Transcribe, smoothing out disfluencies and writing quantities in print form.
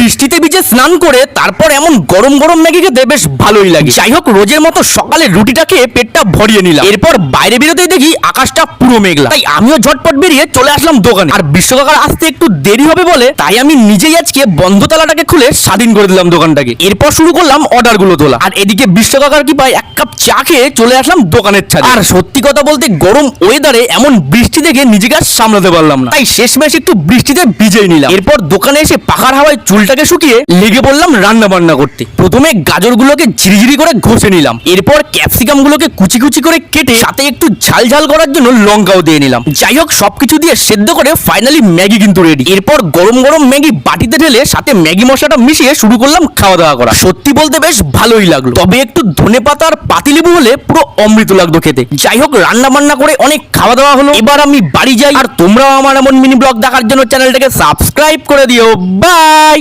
বৃষ্টিতে ভিজে স্নান করে তারপর এমন গরম গরম ম্যাগি খেতে বেশ ভালোই লাগে। যাই হোক, রোজের মতো সকালে রুটিটা খেয়ে পেটটা ভরিয়ে নিলাম। এরপর বাইরে বেরোতেই দেখি আকাশটা পুরো মেঘলা, তাই আমিও ঝটপট বেরিয়ে চলে আসলাম দোকানে। আর বিশ্বকাকার আসতে একটু দেরি হবে বলে তাই আমি নিজেই আজকে বন্ধ তালাটাকে খুলে স্বাধীন করে দিলাম দোকানটাকে। এরপর শুরু করলাম অর্ডার গুলো তোলা। আর এদিকে বিশ্বকাকার কি পাই এক কাপ চা খেয়ে চলে আসলাম দোকানের ছাদে। আর সত্যি কথা বলতে গরম ওয়েদারে এমন বৃষ্টি দেখে নিজেকে আর সামলাতে পারলাম না, তাই শেষমেশ একটু বৃষ্টিতে ভিজেই নিলাম। এরপর দোকানে এসে পাখার হাওয়ায় চুলটাকে শুকিয়ে লেগে পড়লাম রান্না বান্না করতে। প্রথমে গাজরগুলোকে ঝিরিঝিরি করে ঘষে নিলাম, এরপর ক্যাপসিকাম গুলোকে কুচি কুচি করে কেটে সাথে একটু ঝাল ঝাল করার জন্য লঙ্কাও দিয়ে নিলাম। যাই হোক, সবকিছু দিয়ে সেদ্ধ করে ফাইনালি ম্যাগি কিন্তু রেডি। এরপর গরম গরম ম্যাগি বাটিতে ঢেলে সাথে ম্যাগি মশলাটা মিশিয়ে শুরু করলাম খাওয়া দাওয়া করা। সত্যি বলতে বেশ ভালোই লাগলো, তবে একটু ধনেপাতা আর পাতিলেবু হলে পুরো অমৃত লাগতো খেতে। যাই হোক, রান্না বান্না করে অনেক খাওয়া দাওয়া হলো, এবার আমি বাড়ি যাই। আর তোমরাও আমার এমন মিনি ব্লগ দেখার জন্য চ্যানেলটাকে সাবস্ক্রাইব করে দিও। বাই।